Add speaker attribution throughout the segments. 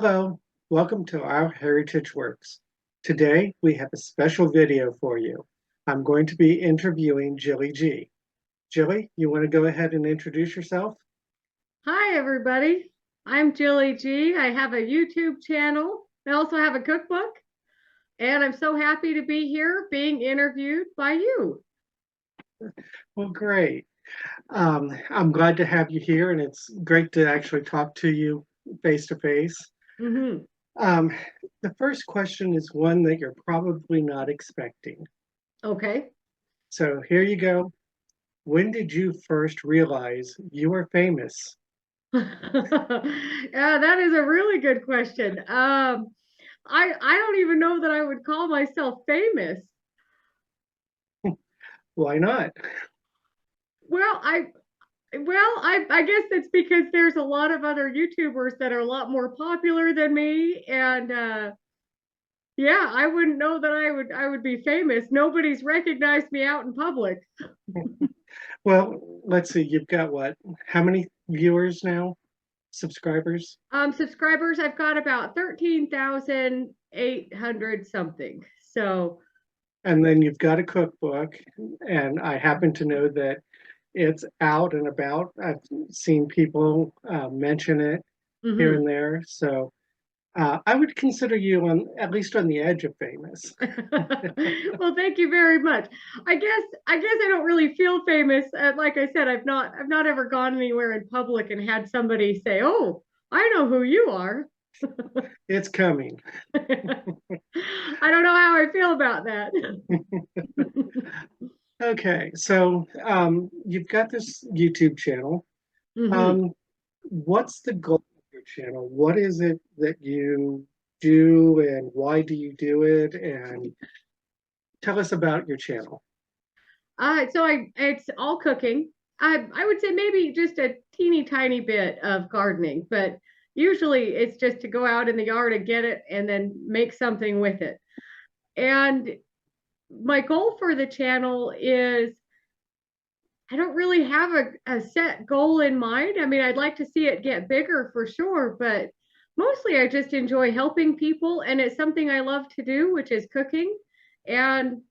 Speaker 1: Hello, welcome to Our Heritage Works. Today we have a special video for you. I'm going to be interviewing Jilly G. Jilly, you want to go ahead and introduce yourself?
Speaker 2: Hi, everybody. I'm Jilly G. I have a YouTube channel. I also have a cookbook, and I'm so happy to be here being interviewed by you.
Speaker 1: Well, great. I'm glad to have you here, and it's great to actually talk to you face to face.
Speaker 2: Hmm.
Speaker 1: Um, the first question is one that you're probably not expecting.
Speaker 2: Okay.
Speaker 1: So here you go. When did you first realize you were famous?
Speaker 2: Yeah, that is a really good question. I don't even know that I would call myself famous.
Speaker 1: Why not?
Speaker 2: Well, I guess that's because there's a lot of other YouTubers that are a lot more popular than me, and yeah, I wouldn't know that I would be famous. Nobody's recognized me out in public.
Speaker 1: Well, let's see, you've got what? How many viewers now? Subscribers?
Speaker 2: Subscribers, I've got about 13,800 something. So,
Speaker 1: And then you've got a cookbook, and I happen to know that it's out and about. I've seen people mention it here
Speaker 2: mhm.
Speaker 1: and there. So I would consider you on at least on the edge of famous.
Speaker 2: Well, thank you very much. I guess I don't really feel famous. Like I said, I've not ever gone anywhere in public and had somebody say, "Oh, I know who you are."
Speaker 1: It's coming.
Speaker 2: I don't know how I feel about that.
Speaker 1: Okay, so you've got this YouTube channel.
Speaker 2: Hmm.
Speaker 1: Um, what's the goal of your channel? What is it that you do, and why do you do it? And tell us about your channel.
Speaker 2: It's all cooking. I would say maybe just a teeny tiny bit of gardening, but usually it's just to go out in the yard and get it and then make something with it. And my goal for the channel is I don't really have a set goal in mind. I mean, I'd like to see it get bigger for sure, but mostly I just enjoy helping people and it's something I love to do, which is cooking. And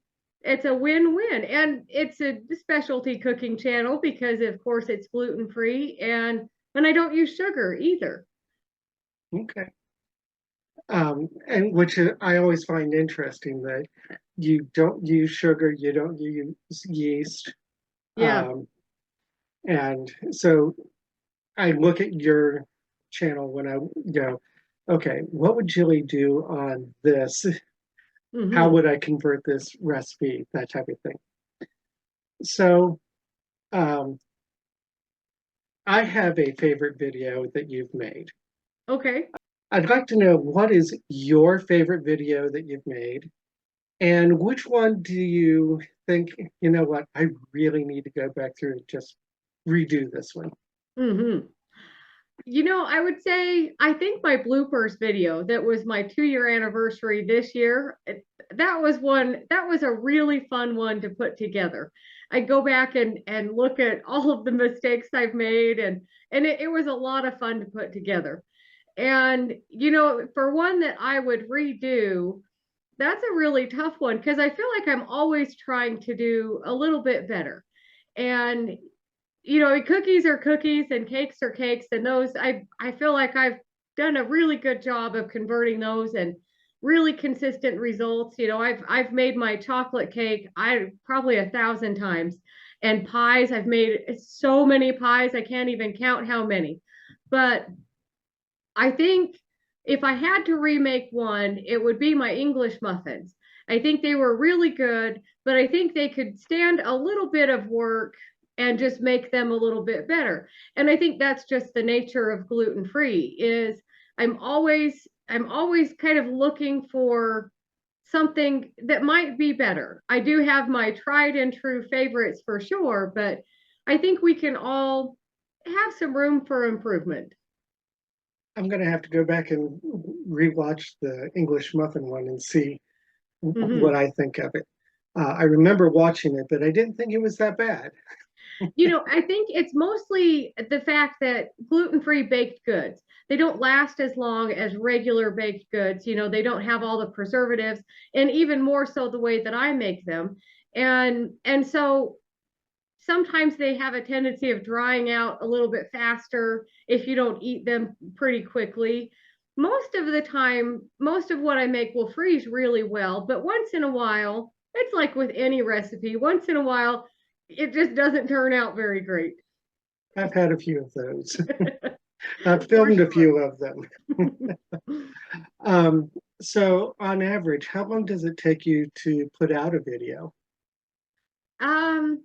Speaker 2: it's a win-win. And it's a specialty cooking channel because of course it's gluten free and I don't use sugar either.
Speaker 1: Okay. And which I always find interesting that you don't use sugar, you don't use yeast.
Speaker 2: Yeah.
Speaker 1: Um, and so I look at your channel when I go, okay, what would Jilly do on this? How
Speaker 2: Hmm.
Speaker 1: would I convert this recipe? That type of thing. So um, I have a favorite video that you've made.
Speaker 2: Okay.
Speaker 1: I'd like to know what is your favorite video that you've made, and which one do you think, you know what, I really need to go back through and just redo this one?
Speaker 2: Hmm. I would say I think my bloopers video that was my 2 year anniversary this year, that was a really fun one to put together. I go back and look at all of the mistakes I've made and it was a lot of fun to put together. And for one that I would redo, that's a really tough one because I feel like I'm always trying to do a little bit better. And cookies are cookies and cakes are cakes, and those I feel like I've done a really good job of converting those and really consistent results. I've made my chocolate cake I probably 1,000 times, and pies I've made so many pies I can't even count how many. But I think if I had to remake one, it would be my English muffins. I think they were really good, but I think they could stand a little bit of work and just make them a little bit better. And I think that's just the nature of gluten free is I'm always kind of looking for something that might be better. I do have my tried and true favorites for sure, but I think we can all have some room for improvement.
Speaker 1: I'm going to have to go back and rewatch the English muffin one and see what
Speaker 2: Mhm.
Speaker 1: I think of it. I remember watching it, but I didn't think it was that bad.
Speaker 2: I think it's mostly the fact that gluten-free baked goods, they don't last as long as regular baked goods. They don't have all the preservatives, and even more so the way that I make them. And so sometimes they have a tendency of drying out a little bit faster if you don't eat them pretty quickly. Most of the time, most of what I make will freeze really well, but once in a while, it's like with any recipe, once in a while, it just doesn't turn out very great.
Speaker 1: I've had a few of those. I've
Speaker 2: For
Speaker 1: filmed a
Speaker 2: sure.
Speaker 1: few of them. Um, so on average, how long does it take you to put out a video?
Speaker 2: Um,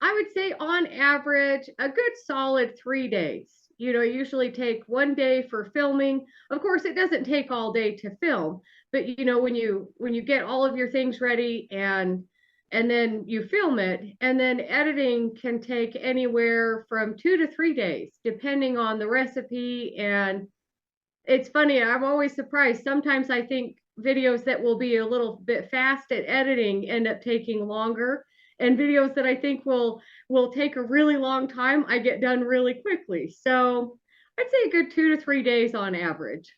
Speaker 2: I would say on average, a good solid 3 days. I usually take one day for filming. Of course, it doesn't take all day to film, but when you get all of your things ready and then you film it, and then editing can take anywhere from 2 to 3 days, depending on the recipe. And it's funny, I'm always surprised. Sometimes I think videos that will be a little bit fast at editing end up taking longer, and videos that I think will take a really long time, I get done really quickly. So I'd say a good 2 to 3 days on average.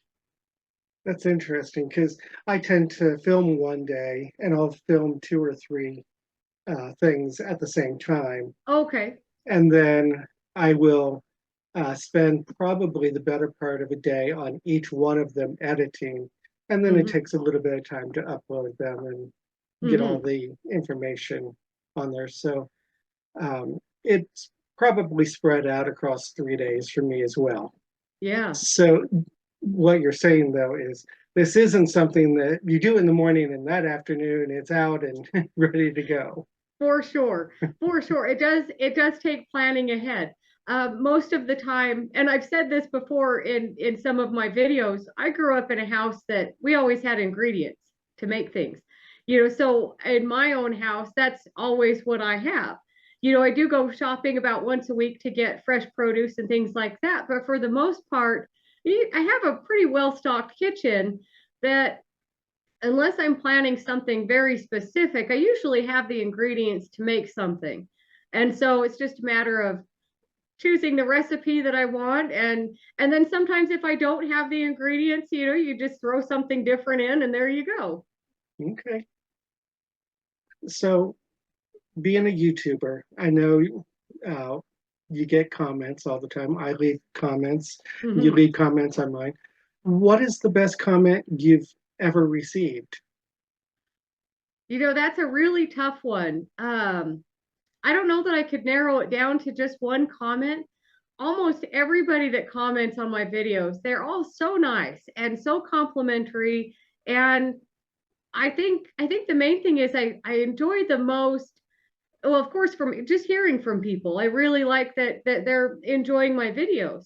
Speaker 1: That's interesting because I tend to film one day and I'll film two or three things at the same time.
Speaker 2: Okay.
Speaker 1: And then I will spend probably the better part of a day on each one of them editing. And then it
Speaker 2: Mm-hmm.
Speaker 1: takes a little bit of time to upload them and get all
Speaker 2: Mm-hmm.
Speaker 1: the information on there. So it's probably spread out across 3 days for me as well.
Speaker 2: Yeah.
Speaker 1: So what you're saying though is this isn't something that you do in the morning and that afternoon it's out and ready to go.
Speaker 2: For sure. For sure. It does take planning ahead. Most of the time, and I've said this before in some of my videos, I grew up in a house that we always had ingredients to make things. So in my own house, that's always what I have. I do go shopping about once a week to get fresh produce and things like that, but for the most part, I have a pretty well-stocked kitchen that, unless I'm planning something very specific, I usually have the ingredients to make something. And so it's just a matter of choosing the recipe that I want, and then sometimes if I don't have the ingredients, you just throw something different in and there you go.
Speaker 1: Okay. So being a YouTuber, I know uh, you get comments all the time. I leave comments, you
Speaker 2: Mm-hmm.
Speaker 1: leave comments on mine. What is the best comment you've ever received?
Speaker 2: That's a really tough one. I don't know that I could narrow it down to just one comment. Almost everybody that comments on my videos, they're all so nice and so complimentary. And I think the main thing is I enjoy the most, well, of course, from just hearing from people. I really like that they're enjoying my videos.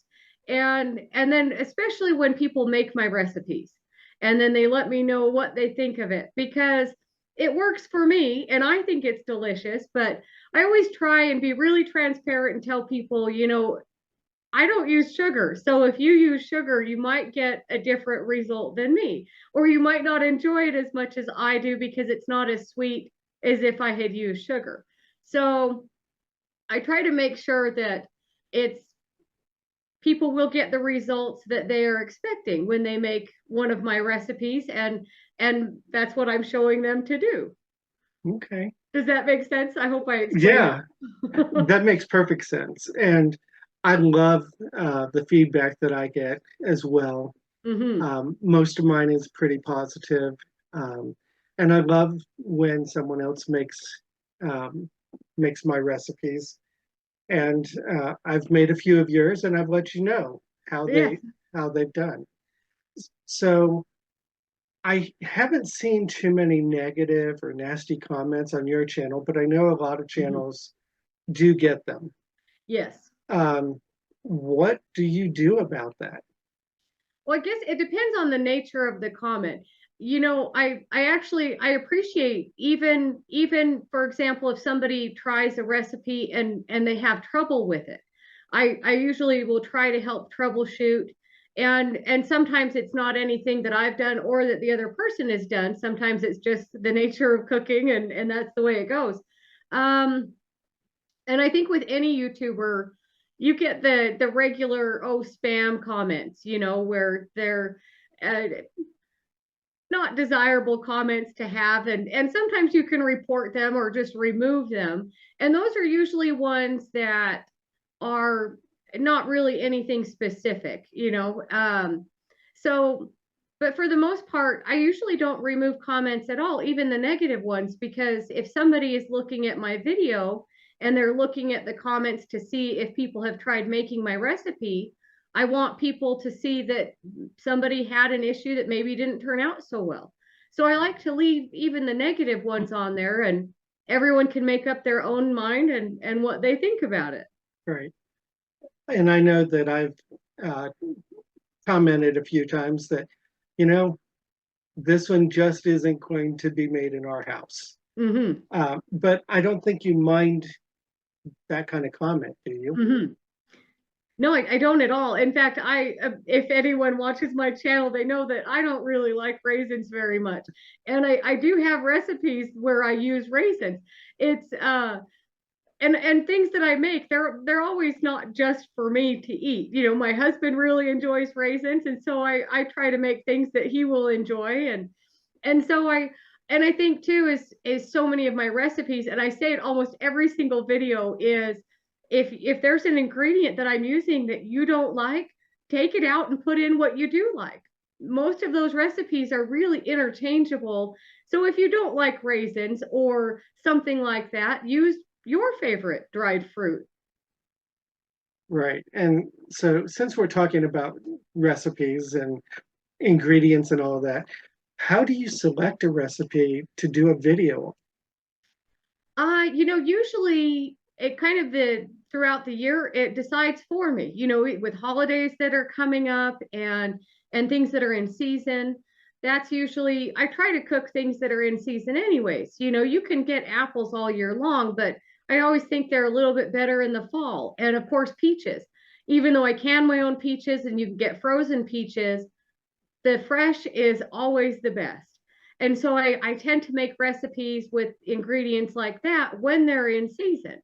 Speaker 2: And then especially when people make my recipes and then they let me know what they think of it, because it works for me and I think it's delicious. But I always try and be really transparent and tell people, I don't use sugar. So if you use sugar, you might get a different result than me, or you might not enjoy it as much as I do because it's not as sweet as if I had used sugar. So I try to make sure that it's people will get the results that they are expecting when they make one of my recipes, and that's what I'm showing them to do.
Speaker 1: Okay.
Speaker 2: Does that make sense? I hope I explained
Speaker 1: Yeah,
Speaker 2: it.
Speaker 1: that makes perfect sense. And I love the feedback that I get as well.
Speaker 2: Mm-hmm.
Speaker 1: Most of mine is pretty positive. Um, and I love when someone else um, makes my recipes. And I've made a few of yours, and I've let you know how
Speaker 2: Yes.
Speaker 1: they've done. So I haven't seen too many negative or nasty comments on your channel, but I know a lot of
Speaker 2: Mm-hmm.
Speaker 1: channels do get them.
Speaker 2: Yes.
Speaker 1: Um, what do you do about that?
Speaker 2: Well, I guess it depends on the nature of the comment. I appreciate, even for example, if somebody tries a recipe and they have trouble with it. I usually will try to help troubleshoot, and sometimes it's not anything that I've done or that the other person has done. Sometimes it's just the nature of cooking, and that's the way it goes. And I think with any YouTuber, you get the regular spam comments, where they're uh, not desirable comments to have, and sometimes you can report them or just remove them. And those are usually ones that are not really anything specific. So but for the most part, I usually don't remove comments at all, even the negative ones, because if somebody is looking at my video and they're looking at the comments to see if people have tried making my recipe, I want people to see that somebody had an issue that maybe didn't turn out so well. So I like to leave even the negative ones on there, and everyone can make up their own mind and what they think about it.
Speaker 1: Right. And I know that I've commented a few times that, this one just isn't going to be made in our house. But I don't think you mind that kind of comment, do you?
Speaker 2: No, I don't at all. In fact, if anyone watches my channel, they know that I don't really like raisins very much. And I do have recipes where I use raisins. It's and things that I make, they're always not just for me to eat. My husband really enjoys raisins, and so I try to make things that he will enjoy. And I think too is so many of my recipes, and I say it almost every single video, is if there's an ingredient that I'm using that you don't like, take it out and put in what you do like. Most of those recipes are really interchangeable. So if you don't like raisins or something like that, use your favorite dried fruit.
Speaker 1: Right. And so since we're talking about recipes and ingredients and all that, how do you select a recipe to do a video?
Speaker 2: Usually it kind of throughout the year it decides for me. With holidays that are coming up and things that are in season, that's usually, I try to cook things that are in season anyways. You can get apples all year long, but I always think they're a little bit better in the fall. And of course, peaches. Even though I can my own peaches and you can get frozen peaches, the fresh is always the best. And so I tend to make recipes with ingredients like that when they're in season.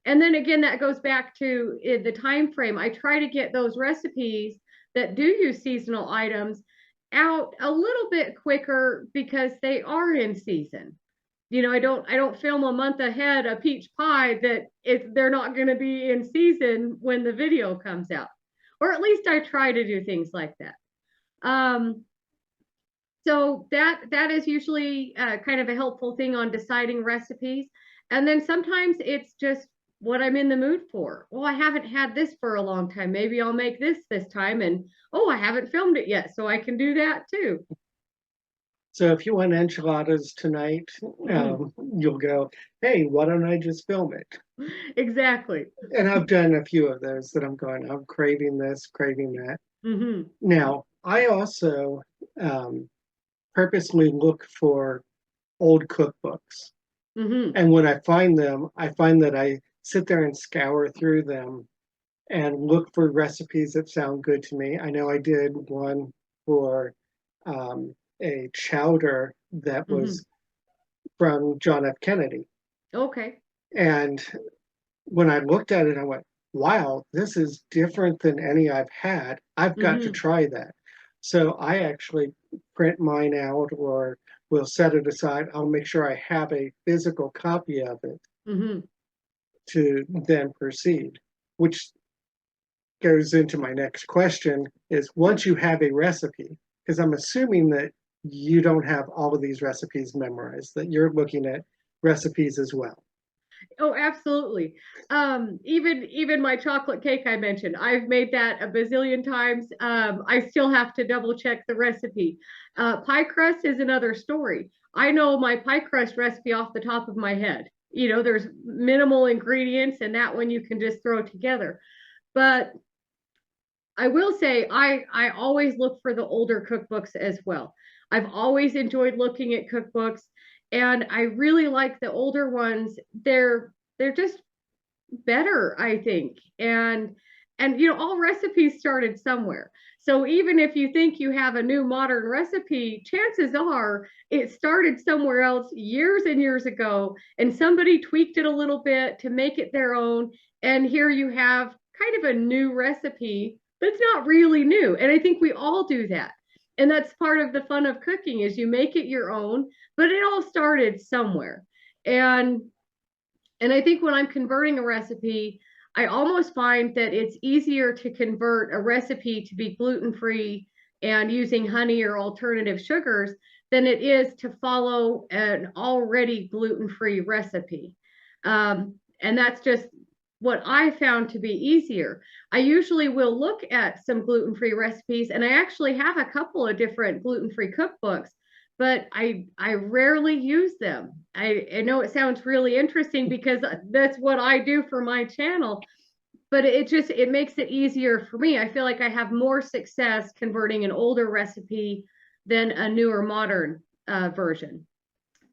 Speaker 2: And then again, that goes back to the time frame. I try to get those recipes that do use seasonal items out a little bit quicker because they are in season. I don't film a month ahead a peach pie that they're not going to be in season when the video comes out. Or at least I try to do things like that. So that is usually kind of a helpful thing on deciding recipes. And then sometimes it's just what I'm in the mood for. Well, I haven't had this for a long time. Maybe I'll make this time. And I haven't filmed it yet, so I can do that too.
Speaker 1: So if you want enchiladas tonight, you'll go, hey, why don't I just film it?
Speaker 2: Exactly.
Speaker 1: And I've done a few of those that I'm craving this, craving that. Now, I also purposely look for old cookbooks. And when I find them, I find that I sit there and scour through them and look for recipes that sound good to me. I know I did one for a chowder that was from John F. Kennedy.
Speaker 2: Okay.
Speaker 1: And when I looked at it, I went, wow, this is different than any I've had. I've got to try that. So I actually print mine out or will set it aside. I'll make sure I have a physical copy of it to then proceed, which goes into my next question is once you have a recipe, because I'm assuming that you don't have all of these recipes memorized, that you're looking at recipes as well.
Speaker 2: Oh, absolutely. Even my chocolate cake I mentioned, I've made that a bazillion times. I still have to double check the recipe. Pie crust is another story. I know my pie crust recipe off the top of my head. There's minimal ingredients, and that one you can just throw together. But I will say I always look for the older cookbooks as well. I've always enjoyed looking at cookbooks, and I really like the older ones. They're just better, I think. And all recipes started somewhere. So even if you think you have a new modern recipe, chances are it started somewhere else years and years ago, and somebody tweaked it a little bit to make it their own. And here you have kind of a new recipe that's not really new. And I think we all do that. And that's part of the fun of cooking is you make it your own, but it all started somewhere. And and I think when I'm converting a recipe, I almost find that it's easier to convert a recipe to be gluten free and using honey or alternative sugars than it is to follow an already gluten free recipe. And that's just what I found to be easier. I usually will look at some gluten free recipes, and I actually have a couple of different gluten free cookbooks, but I rarely use them. I know it sounds really interesting because that's what I do for my channel, but it makes it easier for me. I feel like I have more success converting an older recipe than a newer modern version.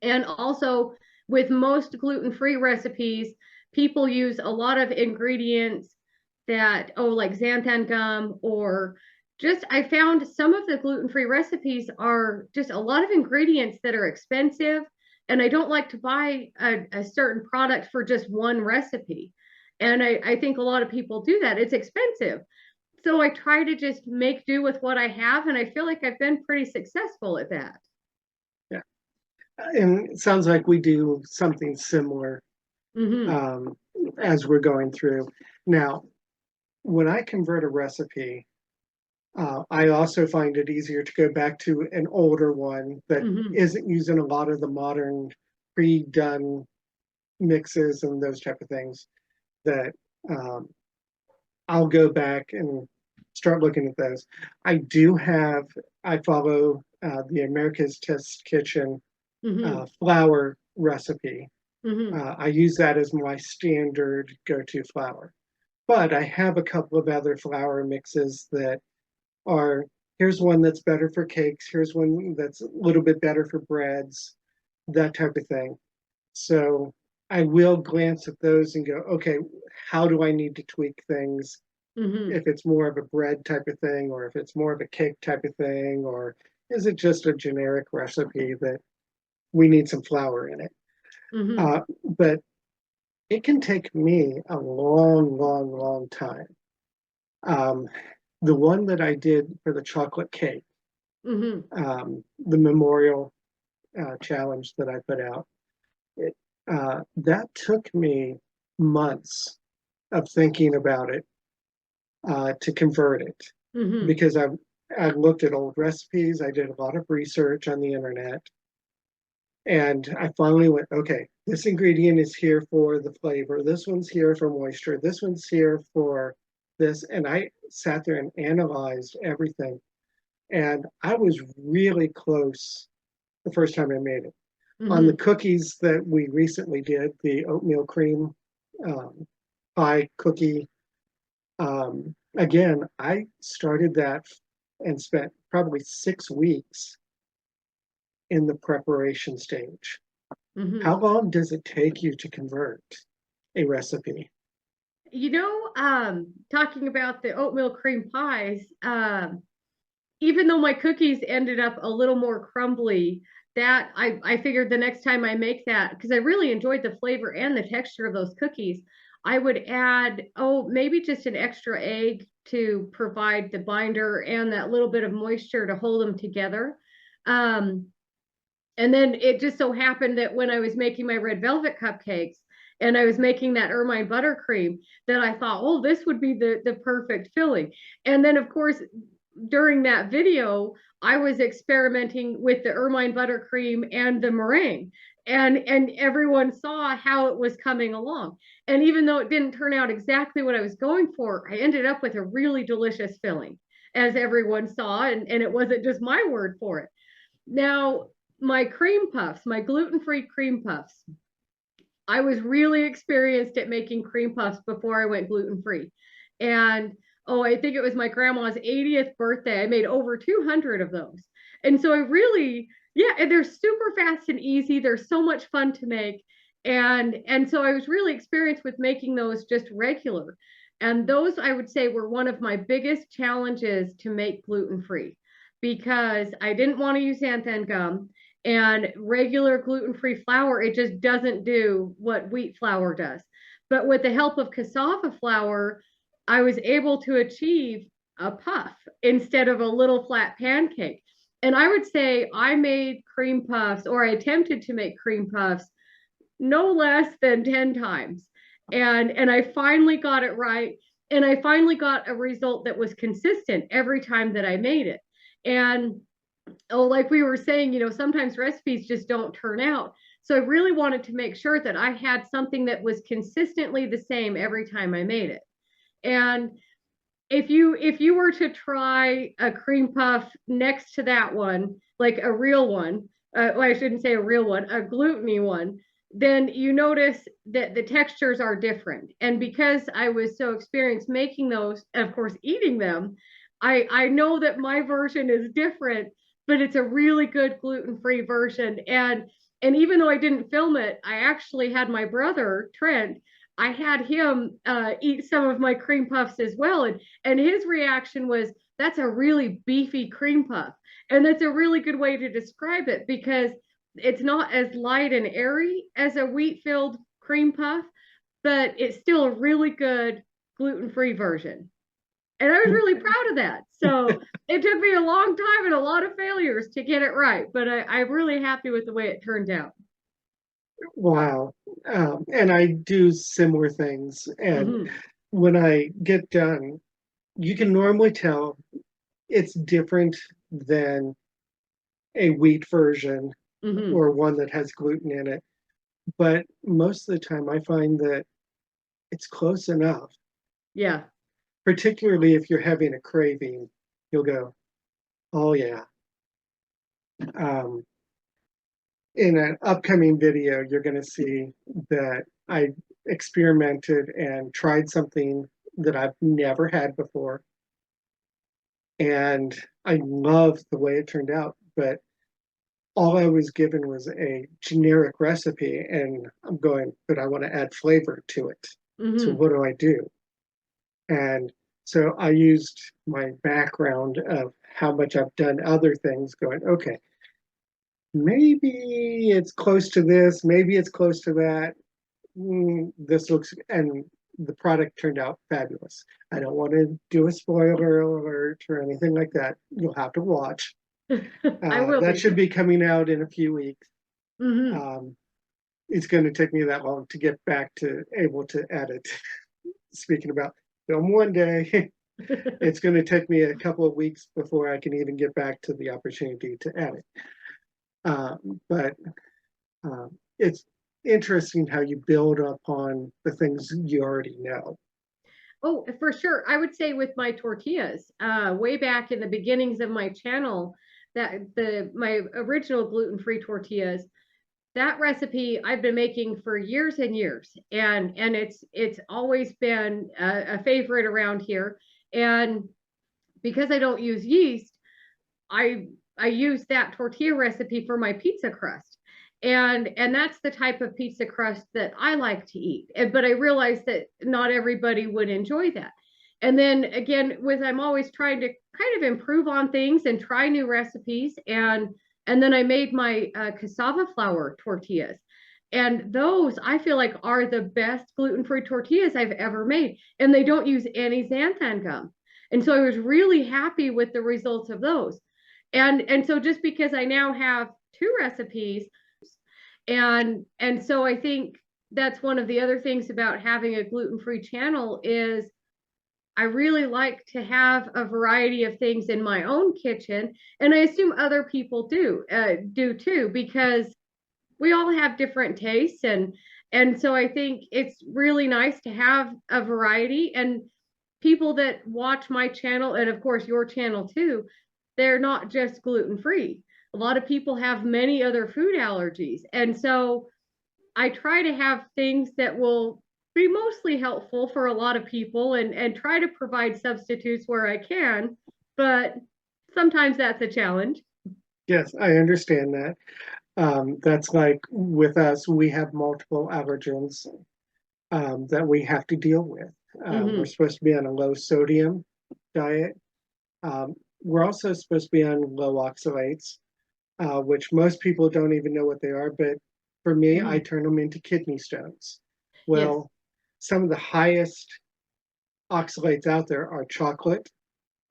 Speaker 2: And also with most gluten-free recipes, people use a lot of ingredients that, oh, like xanthan gum, or just I found some of the gluten-free recipes are just a lot of ingredients that are expensive. And I don't like to buy a certain product for just one recipe. And I think a lot of people do that. It's expensive. So I try to just make do with what I have. And I feel like I've been pretty successful at that.
Speaker 1: Yeah. And it sounds like we do something similar as we're going through. Now, when I convert a recipe, I also find it easier to go back to an older one that isn't using a lot of the modern pre-done mixes and those type of things, that I'll go back and start looking at those. I follow the America's Test Kitchen flour recipe. I use that as my standard go-to flour. But I have a couple of other flour mixes that are, here's one that's better for cakes, here's one that's a little bit better for breads, that type of thing. So I will glance at those and go, okay, how do I need to tweak things? If it's more of a bread type of thing, or if it's more of a cake type of thing, or is it just a generic recipe that we need some flour in it? But it can take me a long time. The one that I did for the chocolate cake, the memorial challenge that I put out, that took me months of thinking about it to convert it, because I looked at old recipes, I did a lot of research on the internet, and I finally went, okay, this ingredient is here for the flavor, this one's here for moisture, this one's here for this, and I sat there and analyzed everything, and I was really close the first time I made it. On the cookies that we recently did, the oatmeal cream pie cookie, again, I started that and spent probably 6 weeks in the preparation stage. How long does it take you to convert a recipe?
Speaker 2: You know, talking about the oatmeal cream pies, even though my cookies ended up a little more crumbly, that I figured the next time I make that, because I really enjoyed the flavor and the texture of those cookies, I would add, oh, maybe just an extra egg to provide the binder and that little bit of moisture to hold them together. And then it just so happened that when I was making my red velvet cupcakes and I was making that ermine buttercream, that I thought, oh, this would be the perfect filling. And then, of course, during that video, I was experimenting with the ermine buttercream and the meringue. And everyone saw how it was coming along. And even though it didn't turn out exactly what I was going for, I ended up with a really delicious filling, as everyone saw, and it wasn't just my word for it. Now, my cream puffs, my gluten-free cream puffs, I was really experienced at making cream puffs before I went gluten-free. And oh, I think it was my grandma's 80th birthday. I made over 200 of those. And so I really, yeah, and they're super fast and easy. They're so much fun to make. And so I was really experienced with making those just regular. And those, I would say, were one of my biggest challenges to make gluten-free because I didn't want to use xanthan gum and regular gluten-free flour. It just doesn't do what wheat flour does. But with the help of cassava flour, I was able to achieve a puff instead of a little flat pancake. And I would say I made cream puffs, or I attempted to make cream puffs, no less than 10 times. And I finally got it right. And I finally got a result that was consistent every time that I made it. And oh, like we were saying, sometimes recipes just don't turn out. So I really wanted to make sure that I had something that was consistently the same every time I made it. And if you were to try a cream puff next to that one, like a real one, well, I shouldn't say a real one, a gluten-y one, then you notice that the textures are different. And because I was so experienced making those, of course, eating them, I know that my version is different, but it's a really good gluten-free version. And even though I didn't film it, I actually had my brother, Trent, I had him eat some of my cream puffs as well. And his reaction was, that's a really beefy cream puff. And that's a really good way to describe it because it's not as light and airy as a wheat filled cream puff, but it's still a really good gluten-free version. And I was really proud of that. So it took me a long time and a lot of failures to get it right, but I'm really happy with the way it turned out.
Speaker 1: Wow. And I do similar things. And
Speaker 2: Mm-hmm.
Speaker 1: when I get done, you can normally tell it's different than a wheat version
Speaker 2: Mm-hmm.
Speaker 1: or one that has gluten in it. But most of the time, I find that it's close enough,
Speaker 2: Yeah.
Speaker 1: particularly if you're having a craving, you'll go, oh, yeah. Um, in an upcoming video, you're going to see that I experimented and tried something that I've never had before. And I love the way it turned out, but all I was given was a generic recipe, and I'm going, but I want to add flavor to it. So
Speaker 2: Mm-hmm.
Speaker 1: what do I do? And so I used my background of how much I've done other things, going, okay, maybe it's close to this, maybe it's close to that. This looks, and the product turned out fabulous. I don't want to do a spoiler alert or anything like that. You'll have to watch.
Speaker 2: I will
Speaker 1: That
Speaker 2: be.
Speaker 1: should be coming out in a few weeks.
Speaker 2: Mm-hmm.
Speaker 1: Um, it's going to take me that long to get back to able to edit. Speaking about film one day, it's going to take me a couple of weeks before I can even get back to the opportunity to edit. But it's interesting how you build upon the things you already know.
Speaker 2: Oh, for sure. I would say with my tortillas, way back in the beginnings of my channel, that my original gluten-free tortillas, that recipe I've been making for years and years, and it's always been a favorite around here. And because I don't use yeast, I I use that tortilla recipe for my pizza crust. And that's the type of pizza crust that I like to eat. But I realize that not everybody would enjoy that. And then again, with I'm always trying to kind of improve on things and try new recipes. And then I made my cassava flour tortillas. And those I feel like are the best gluten-free tortillas I've ever made. And they don't use any xanthan gum. And so I was really happy with the results of those. And so just because I now have two recipes, and so I think that's one of the other things about having a gluten-free channel is I really like to have a variety of things in my own kitchen, and I assume other people do too, because we all have different tastes, and so I think it's really nice to have a variety. And people that watch my channel, and of course your channel too, they're not just gluten free. A lot of people have many other food allergies, and so I try to have things that will be mostly helpful for a lot of people, and try to provide substitutes where I can, but sometimes that's a challenge.
Speaker 1: Yes, I understand that. That's like with us, we have multiple allergens that we have to deal with. We're supposed to be on a low sodium diet. We're also supposed to be on low oxalates, which most people don't even know what they are. But for me, I turn them into kidney stones. Well,
Speaker 2: Yes.
Speaker 1: some of the highest oxalates out there are chocolate,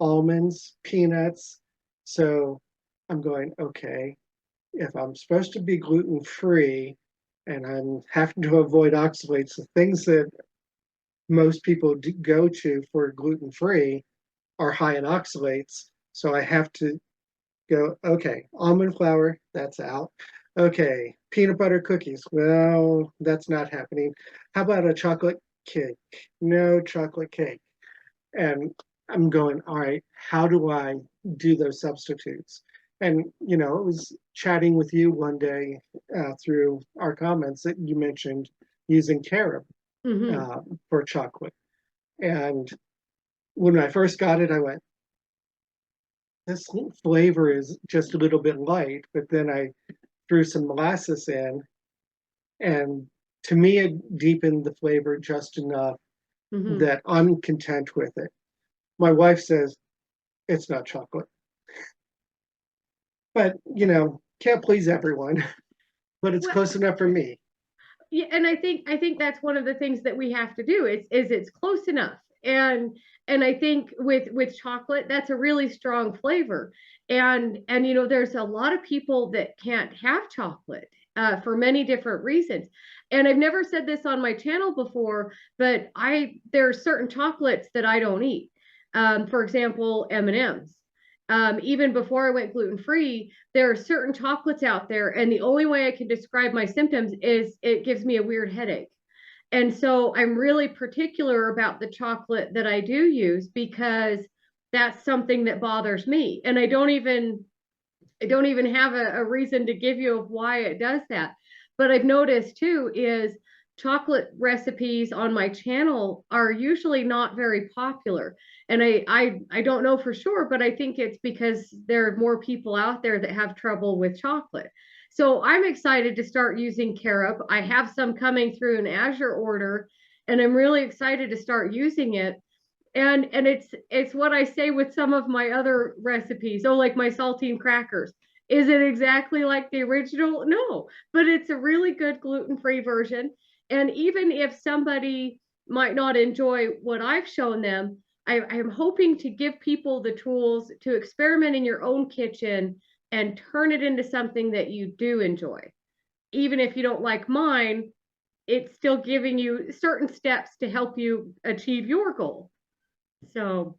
Speaker 1: almonds, peanuts. So I'm going, okay, if I'm supposed to be gluten free and I'm having to avoid oxalates, the things that most people go to for gluten free are high in oxalates. So I have to go, okay, almond flour, that's out. Okay, peanut butter cookies, well, that's not happening. How about a chocolate cake? No chocolate cake. And I'm going, all right, how do I do those substitutes? And, I was chatting with you one day through our comments that you mentioned using carob
Speaker 2: Mm-hmm.
Speaker 1: for chocolate. And when I first got it, I went, this flavor is just a little bit light, but then I threw some molasses in, and to me, it deepened the flavor just enough
Speaker 2: Mm-hmm.
Speaker 1: that I'm content with it. My wife says it's not chocolate, but can't please everyone, but it's
Speaker 2: Well,
Speaker 1: close enough for me.
Speaker 2: yeah, and I think that's one of the things that we have to do is it's close enough. And I think with chocolate, that's a really strong flavor. And there's a lot of people that can't have chocolate for many different reasons. And I've never said this on my channel before, but there are certain chocolates that I don't eat. For example, M&Ms. Even before I went gluten free, there are certain chocolates out there, and the only way I can describe my symptoms is it gives me a weird headache. And so I'm really particular about the chocolate that I do use because that's something that bothers me. And I don't even have a reason to give you of why it does that. But I've noticed too is chocolate recipes on my channel are usually not very popular. And I don't know for sure, but I think it's because there are more people out there that have trouble with chocolate. So I'm excited to start using carob. I have some coming through an Azure order, and I'm really excited to start using it. And it's what I say with some of my other recipes. Oh, like my saltine crackers. Is it exactly like the original? No, but it's a really good gluten-free version. And even if somebody might not enjoy what I've shown them, I'm hoping to give people the tools to experiment in your own kitchen and turn it into something that you do enjoy. Even if you don't like mine, it's still giving you certain steps to help you achieve your goal. So,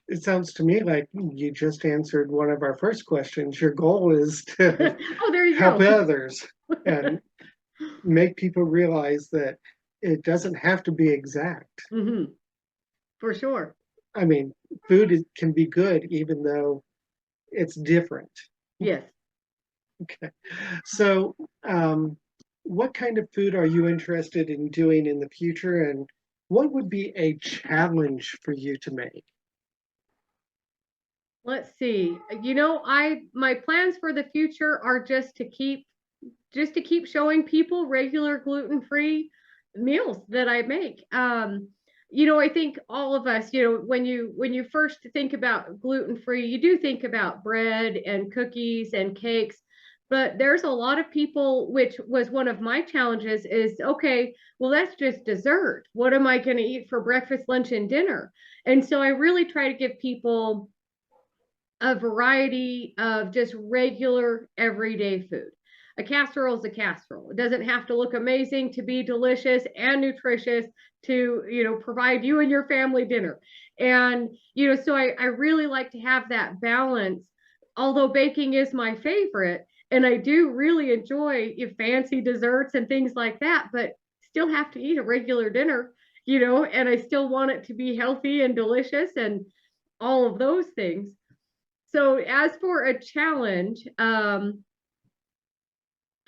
Speaker 1: It sounds to me like you just answered one of our first questions. Your goal is to
Speaker 2: oh, there you
Speaker 1: help
Speaker 2: go.
Speaker 1: others and make people realize that it doesn't have to be exact.
Speaker 2: Mm-hmm, for sure.
Speaker 1: I mean, can be good even though it's different.
Speaker 2: Yes.
Speaker 1: Okay. So, what kind of food are you interested in doing in the future, and what would be a challenge for you to make?
Speaker 2: Let's see. My plans for the future are just to keep showing people regular gluten-free meals that I make. I think all of us, when you first think about gluten-free, you do think about bread and cookies and cakes. But there's a lot of people, which was one of my challenges, is okay, well, that's just dessert. What am I going to eat for breakfast, lunch, and dinner? And so I really try to give people a variety of just regular everyday food. A casserole is a casserole. It doesn't have to look amazing to be delicious and nutritious to, provide you and your family dinner. And, so I really like to have that balance, although baking is my favorite. And I do really enjoy fancy desserts and things like that, but still have to eat a regular dinner, and I still want it to be healthy and delicious and all of those things. So as for a challenge, I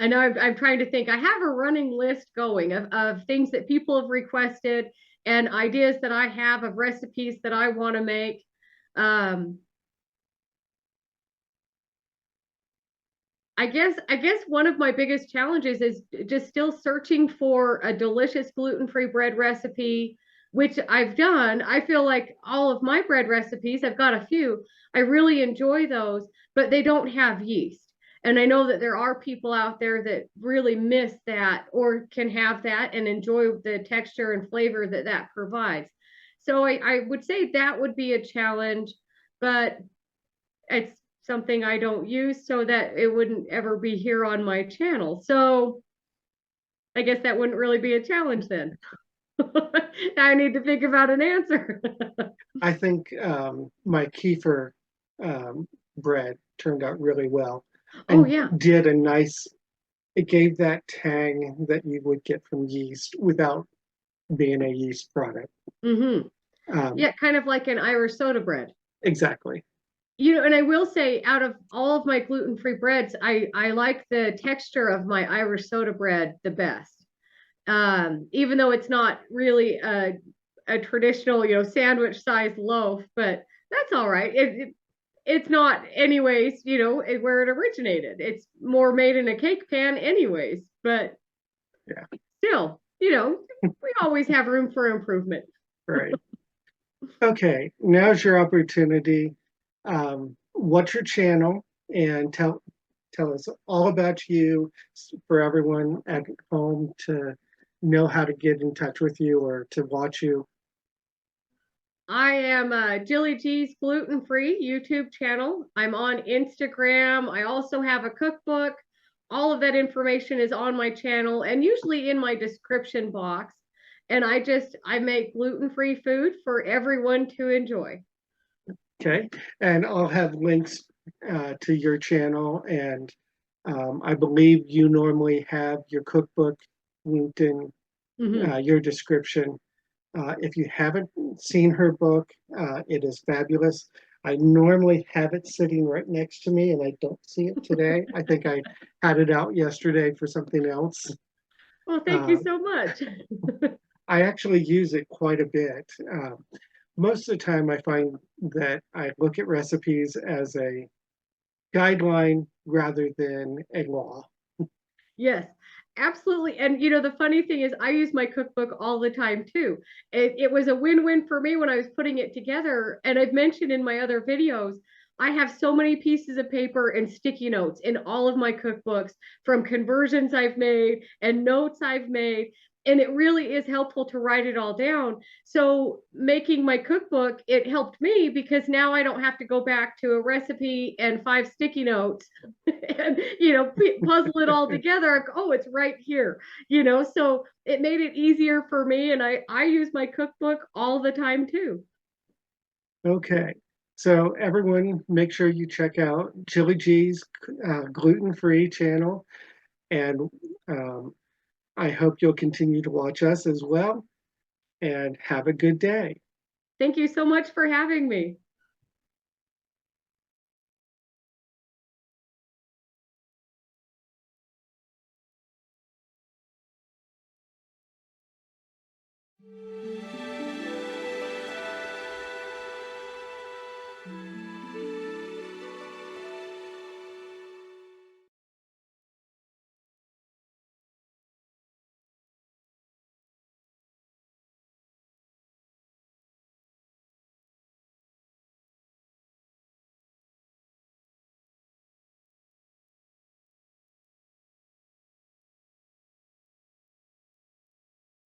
Speaker 2: know I'm trying to think. I have a running list going of things that people have requested and ideas that I have of recipes that I want to make. Um, I guess one of my biggest challenges is just still searching for a delicious gluten-free bread recipe. which I've done. I feel like all of my bread recipes, I've got a few, I really enjoy those, but they don't have yeast. And I know that there are people out there that really miss that or can have that and enjoy the texture and flavor that that provides. So I would say that would be a challenge, but it's something I don't use so that it wouldn't ever be here on my channel. So I guess that wouldn't really be a challenge then. I need to think about an answer.
Speaker 1: I think my kefir bread turned out really well
Speaker 2: Oh,
Speaker 1: and
Speaker 2: yeah.
Speaker 1: did a nice, it gave that tang that you would get from yeast without being a yeast product.
Speaker 2: Mm-hmm.
Speaker 1: Um,
Speaker 2: Yeah, kind of like an Irish soda bread.
Speaker 1: exactly.
Speaker 2: You know, and I will say, out of all of my gluten-free breads, I like the texture of my Irish soda bread the best. Even though it's not really a traditional, sandwich sized loaf, but that's all right. It's not anyways, where it originated. It's more made in a cake pan anyways, but
Speaker 1: Yeah.
Speaker 2: still, we always have room for improvement.
Speaker 1: Right. Okay, now's your opportunity. What's your channel? And tell us all about you for everyone at home to know how to get in touch with you or to watch you.
Speaker 2: I am Jilly G's Gluten Free YouTube channel. I'm on Instagram. I also have a cookbook. All of that information is on my channel and usually in my description box. And I make gluten free food for everyone to enjoy.
Speaker 1: Okay, and I'll have links to your channel, and I believe you normally have your cookbook linked in
Speaker 2: Mm-hmm.
Speaker 1: your description. If you haven't seen her book, it is fabulous. I normally have it sitting right next to me, and I don't see it today. I think I had it out yesterday for something else.
Speaker 2: Well, thank you
Speaker 1: Uh,
Speaker 2: so much.
Speaker 1: I actually use it quite a bit. Most of the time, I find that I look at recipes as a guideline rather than a law.
Speaker 2: Yes, absolutely. And the funny thing is, I use my cookbook all the time too. It was a win-win for me when I was putting it together. And I've mentioned in my other videos, I have so many pieces of paper and sticky notes in all of my cookbooks from conversions I've made and notes I've made. And it really is helpful to write it all down. So making my cookbook, it helped me because now I don't have to go back to a recipe and 5 sticky notes and puzzle it all together. Oh, it's right here. So it made it easier for me, and I use my cookbook all the time too.
Speaker 1: Okay, so everyone, make sure you check out Jilly G's gluten-free channel, and um, I hope you'll continue to watch us as well, and have a good day.
Speaker 2: Thank you so much for having me.